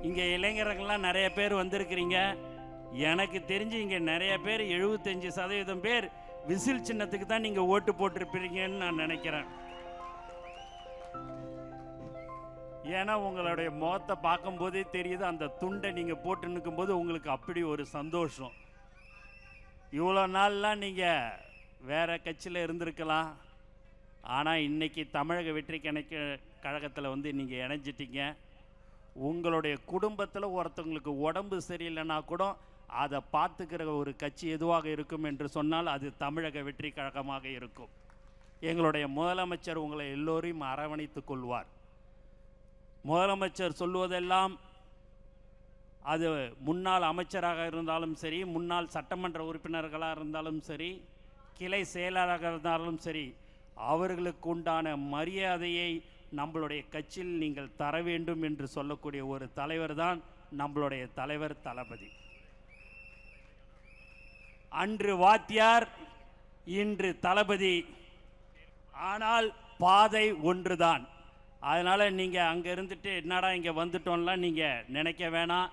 இங்கே இளைஞர்கள்லாம் நிறைய பேர் வந்திருக்கிறீங்க. எனக்கு தெரிஞ்சு இங்கே நிறைய பேர் 75% பேர் விசில் சின்னத்துக்கு தான் நீங்கள் ஓட்டு போட்டிருப்பீங்கன்னு நான் நினைக்கிறேன். ஏன்னா உங்களுடைய முகத்தை பார்க்கும்போதே தெரியுது, அந்த துண்டை நீங்கள் போட்டு நிற்கும்போது உங்களுக்கு அப்படி ஒரு சந்தோஷம். இவ்வளோ நாள்லாம் நீங்கள் வேறு கட்சியில் இருந்திருக்கலாம், ஆனால் இன்றைக்கி தமிழக வெற்றி கழகத்தில் வந்து நீங்கள் இணைஞ்சிட்டீங்க. உங்களுடைய குடும்பத்தில் ஒருத்தவங்களுக்கு உடம்பு சரியில்லைன்னா கூட அதை பார்த்துக்கிற ஒரு கட்சி எதுவாக இருக்கும் என்று சொன்னால் அது தமிழக வெற்றி கழகமாக இருக்கும். எங்களுடைய முதலமைச்சர் உங்களை எல்லோரையும் அரவணைத்து கொள்வார். முதலமைச்சர் சொல்வதெல்லாம், அது முன்னாள் அமைச்சராக இருந்தாலும் சரி, முன்னாள் சட்டமன்ற உறுப்பினர்களாக இருந்தாலும் சரி, கிளை செயலாளராக இருந்தாலும் சரி, அவர்களுக்கு உண்டான மரியாதையை நம்மளுடைய கட்சியில் நீங்கள் தர வேண்டும் என்று சொல்லக்கூடிய ஒரு தலைவர் தான் நம்மளுடைய தலைவர் தளபதி. அன்று வாத்தியார், இன்று தளபதி, ஆனால் பாதை ஒன்றுதான். அதனால் நீங்கள் அங்கே இருந்துட்டு என்னடா இங்கே வந்துட்டோம்லாம் நீங்கள் நினைக்க வேணாம்.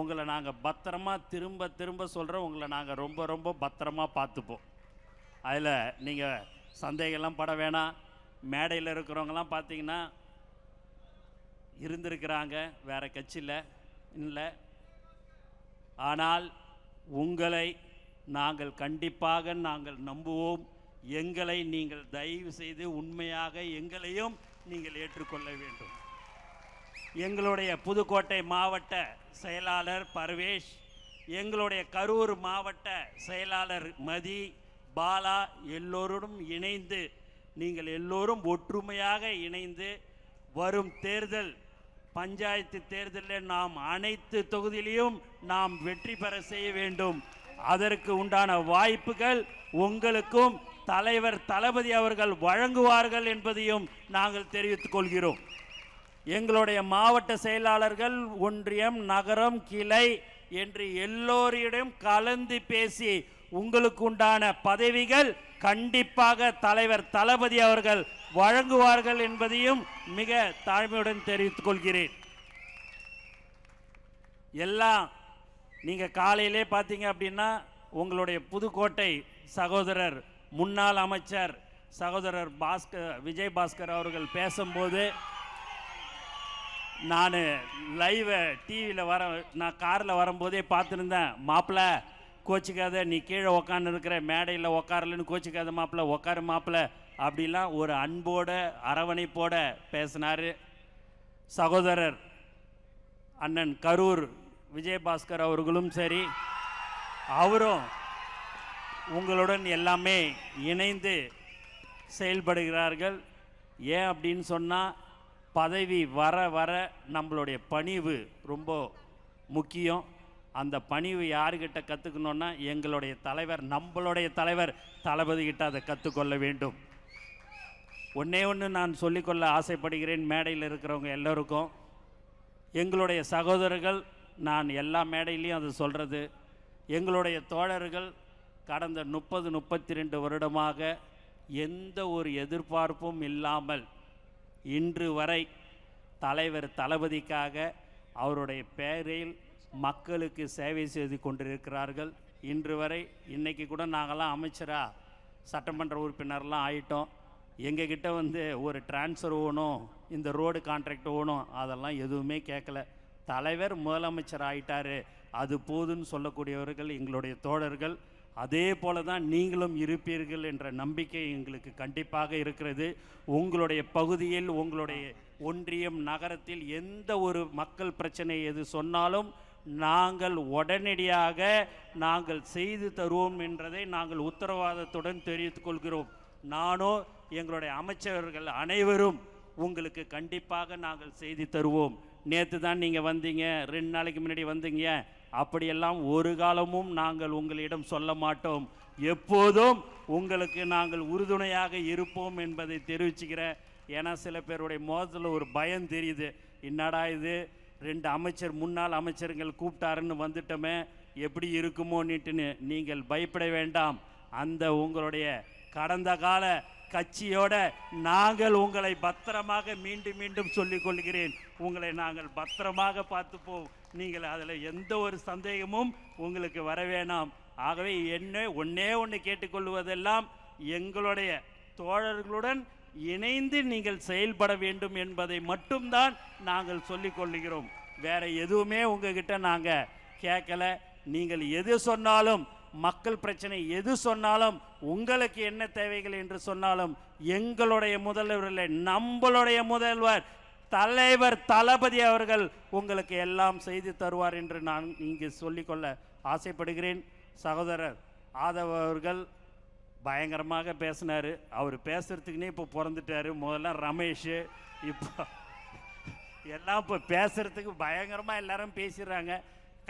உங்களை நாங்கள் பத்திரமா திரும்ப திரும்ப சொல்கிறோம், உங்களை நாங்கள் ரொம்ப ரொம்ப பத்திரமா பார்த்துப்போம். அதில் நீங்கள் சந்தேகம்லாம் பட வேணாம். மேடையில் இருக்கிறவங்கலாம் பார்த்தீங்கன்னா இருந்திருக்கிறாங்க வேறு கட்சியில் இல்லை, ஆனால் உங்களை நாங்கள் கண்டிப்பாக நாங்கள் நம்புவோம். எங்களை நீங்கள் தயவு செய்து உண்மையாக எங்களையும் நீங்கள் ஏற்றுக்கொள்ள வேண்டும். எங்களுடைய புதுக்கோட்டை மாவட்ட செயலாளர் பர்வேஷ், எங்களுடைய கரூர் மாவட்ட செயலாளர் மதி, பாலா, எல்லோருடன் இணைந்து நீங்கள் எல்லோரும் ஒற்றுமையாக இணைந்து வரும் தேர்தல், பஞ்சாயத்து தேர்தலில் நாம் அனைத்து தொகுதியிலையும் நாம் வெற்றி பெற செய்ய வேண்டும். அதற்கு உண்டான வாய்ப்புகள் உங்களுக்கும் தலைவர் தளபதி அவர்கள் வழங்குவார்கள் என்பதையும் நாங்கள் தெரிவித்துக் கொள்கிறோம். எங்களுடைய மாவட்ட செயலாளர்கள் ஒன்றியம், நகரம், கிளை என்று எல்லோரிடம் கலந்து பேசி உங்களுக்கு உண்டான பதவிகள் கண்டிப்பாக தலைவர் தளபதி அவர்கள் வழங்குவார்கள் என்பதையும் மிக தாழ்மையுடன் தெரிவித்துக் கொள்கிறேன். எல்லாம் நீங்கள் காலையிலே பார்த்தீங்க அப்படின்னா உங்களுடைய புதுக்கோட்டை சகோதரர், முன்னாள் அமைச்சர் சகோதரர் விஜய் பாஸ்கர் அவர்கள் பேசும்போது நான் லைவ் டிவியில் நான் காரில் வரும்போதே பார்த்துருந்தேன். மாப்பிள்ளை கோச்சிக்காத, நீ கீழே உக்காந்து இருக்கிற, மேடையில் உக்காரலன்னு கோச்சிக்காத மாப்பிள்ளை, உக்காரு மாப்பிள்ளை அப்படிலாம் ஒரு அன்போட அரவணைப்போட பேசினார். சகோதரர் அண்ணன் கரூர் விஜயபாஸ்கர் அவர்களும் சரி, அவரும் உங்களுடன் எல்லாமே இணைந்து செயல்படுகிறார்கள். ஏன் அப்படின்னு சொன்னால், பதவி வர வர நம்மளுடைய பணிவு ரொம்ப முக்கியம். அந்த பணிவு யாருக்கிட்ட கற்றுக்கணுன்னா எங்களுடைய தலைவர், நம்மளுடைய தலைவர் தளபதி கிட்ட அதை கற்றுக்கொள்ள வேண்டும். ஒன்றே ஒன்று நான் சொல்லிக்கொள்ள ஆசைப்படுகிறேன் மேடையில் இருக்கிறவங்க எல்லோருக்கும். எங்களுடைய சகோதரர்கள், நான் எல்லா மேடையிலையும் அது சொல்கிறது, எங்களுடைய தோழர்கள் கடந்த 30-32 வருடமாக எந்த ஒரு எதிர்பார்ப்பும் இல்லாமல் இன்று வரை தலைவர் தளபதிக்காக அவருடைய பெயரில் மக்களுக்கு சேவை செய்து கொண்டிருக்கிறார்கள். இன்று வரை, இன்றைக்கி கூட நாங்கள்லாம் அமைச்சராக சட்டமன்ற உறுப்பினர்லாம் ஆகிட்டோம். எங்ககிட்ட வந்து ஒரு டிரான்ஸ்ஃபர் ஓணும், இந்த ரோடு கான்ட்ராக்ட் ஓணும், அதெல்லாம் எதுவுமே கேட்கல. தலைவர் முதலமைச்சர் ஆகிட்டார், அது போதுன்னு சொல்லக்கூடியவர்கள் எங்களுடைய தோழர்கள். அதே போல தான் நீங்களும் இருப்பீர்கள் என்ற நம்பிக்கை எங்களுக்கு கண்டிப்பாக இருக்கிறது. உங்களுடைய பகுதியில், உங்களுடைய ஒன்றியம், நகரத்தில் எந்த ஒரு மக்கள் பிரச்சனை எது சொன்னாலும் நாங்கள் உடனடியாக நாங்கள் செய்து தருவோம் என்றதை நாங்கள் உத்தரவாதத்துடன் தெரிவித்துக் கொள்கிறோம். நானோ எங்களுடைய அமைச்சர்கள் அனைவரும் உங்களுக்கு கண்டிப்பாக நாங்கள் செய்து தருவோம். நேற்று தான் நீங்கள் வந்தீங்க, 2 நாளைக்கு முன்னாடி வந்தீங்க, அப்படியெல்லாம் ஒரு காலமும் நாங்கள் உங்களிடம் சொல்ல மாட்டோம். எப்போதும் உங்களுக்கு நாங்கள் உறுதுணையாக இருப்போம் என்பதை தெரிவிச்சுக்கிறேன். ஏன்னா சில பேருடைய முகத்தில் ஒரு பயம் தெரியுது, என்னடா இது 2 அமைச்சர், முன்னாள் அமைச்சர்கள் கூப்பிட்டாருன்னு வந்துட்டோமே, எப்படி இருக்குமோன்னுட்டுன்னு. நீங்கள் பயப்பட வேண்டாம். அந்த உங்களுடைய கடந்த கால கட்சியோட நாங்கள் உங்களை பத்திரமாக மீண்டும் மீண்டும் சொல்லிக் கொள்கிறேன், உங்களை நாங்கள் பத்திரமாக பார்த்துப்போம். நீங்கள் அதில் எந்த ஒரு சந்தேகமும் உங்களுக்கு வர வேணாம். ஆகவே ஒன்னே ஒன்று கேட்டுக்கொள்வதெல்லாம் எங்களுடைய தோழர்களுடன் இணைந்து நீங்கள் செயல்பட வேண்டும் என்பதை மட்டும்தான் நாங்கள் சொல்லிக் கொள்கிறோம். வேற எதுவுமே உங்ககிட்ட நாங்கள் கேட்கல. நீங்கள் எது சொன்னாலும், மக்கள் பிரச்சனை எது சொன்னாலும், உங்களுக்கு என்ன தேவைகள் என்று சொன்னாலும், எங்களுடைய முதல்வரில் நம்மளுடைய முதல்வர் தலைவர் தளபதி அவர்கள் உங்களுக்கு எல்லாம் செய்து தருவார் என்று நான் இங்கு சொல்லிக்கொள்ள ஆசைப்படுகிறேன். சகோதரர் ஆதவ் அவர்கள் பயங்கரமாக பேசினார். அவர் பேசுறதுக்குன்னே இப்போ பிறந்துட்டார். முதல்ல ரமேஷ், இப்போ எல்லாம் இப்போ பேசுறதுக்கு பயங்கரமாக எல்லாரும் பேசிடுறாங்க.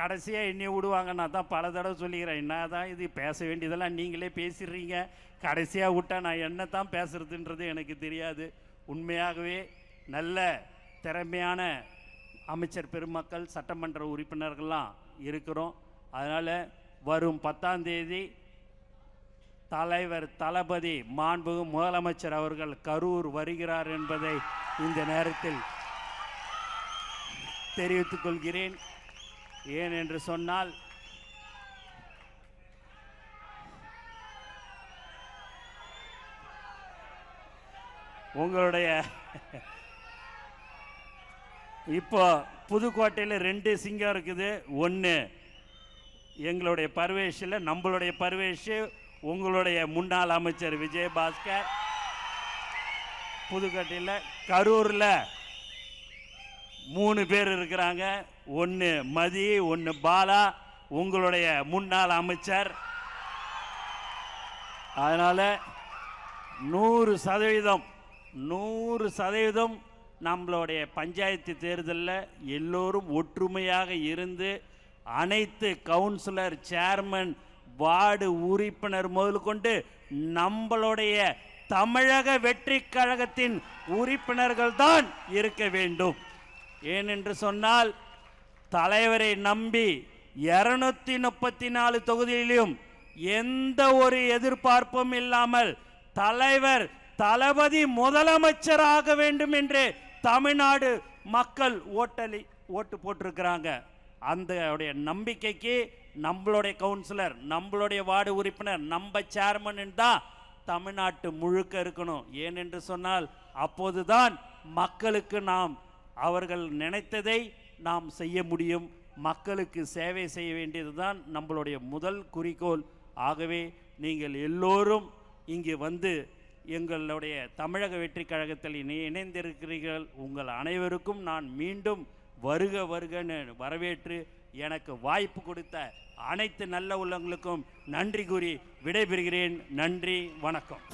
கடைசியாக என்னைய விடுவாங்க. நான் தான் பல தடவை சொல்லிக்கிறேன், என்ன தான் இது பேச வேண்டியதெல்லாம் நீங்களே பேசிடுறீங்க, கடைசியாக விட்டா நான் என்ன தான் பேசுறதுன்றது எனக்கு தெரியாது. உண்மையாகவே நல்ல திறமையான அமைச்சர் பெருமக்கள், சட்டமன்ற உறுப்பினர்கள்லாம் இருக்கிறோம். அதனால் வரும் 10ஆம் தேதி தலைவர் தளபதி மாண்புமிகு முதலமைச்சர் அவர்கள் கரூர் வருகிறார் என்பதை இந்த நேரத்தில் தெரிவித்துக் கொள்கிறேன். ஏன் என்று சொன்னால், உங்களுடைய இப்போ புதுக்கோட்டையில் 2 சிங்கம் இருக்குது. ஒன்று எங்களுடைய பர்வேஷில், நம்மளுடைய பர்வேஷ், உங்களுடைய முன்னாள் அமைச்சர் விஜயபாஸ்கர். புதுக்கோட்டையில், கரூரில் 3 பேர் இருக்கிறாங்க. ஒன்று மதி, ஒன்று பாலா, உங்களுடைய முன்னாள் அமைச்சர். அதனால் 100% நம்மளுடைய பஞ்சாயத்து தேர்தலில் எல்லோரும் ஒற்றுமையாக இருந்து அனைத்து கவுன்சிலர், சேர்மன், வார்டு உறுப்பினர் முதல் கொண்டு நம்மளுடைய தமிழக வெற்றி கழகத்தின் உறுப்பினர்கள் தான் இருக்க வேண்டும். ஏனென்று சொன்னால், தலைவரை நம்பி 234 தொகுதியிலும் எந்த ஒரு எதிர்பார்ப்பும் இல்லாமல் தலைவர் தளபதி முதலமைச்சராக வேண்டும் என்று தமிழ்நாடு மக்கள் ஓட்டு போட்டிருக்கிறாங்க. அந்த நம்பிக்கைக்கு நம்மளுடைய கவுன்சிலர், நம்மளுடைய வார்டு உறுப்பினர், நம்ம சேர்மன் தான் தமிழ்நாட்டு முழுக்க இருக்கணும். ஏனென்று சொன்னால், அப்போதுதான் மக்களுக்கு நாம் அவர்கள் நினைத்ததை நாம் செய்ய முடியும். மக்களுக்கு சேவை செய்ய வேண்டியதுதான் நம்மளுடைய முதல் குறிக்கோள். ஆகவே நீங்கள் எல்லோரும் இங்கு வந்து எங்களுடைய தமிழக வெற்றி கழகத்தில் இணைந்திருக்கிறீர்கள். உங்கள் அனைவருக்கும் நான் மீண்டும் வருக வருகன்னு வரவேற்று எனக்கு வாய்ப்பு கொடுத்த அனைத்து நல்ல உள்ளங்களுக்கும் நன்றி கூறி விடைபெறுகிறேன். நன்றி, வணக்கம்.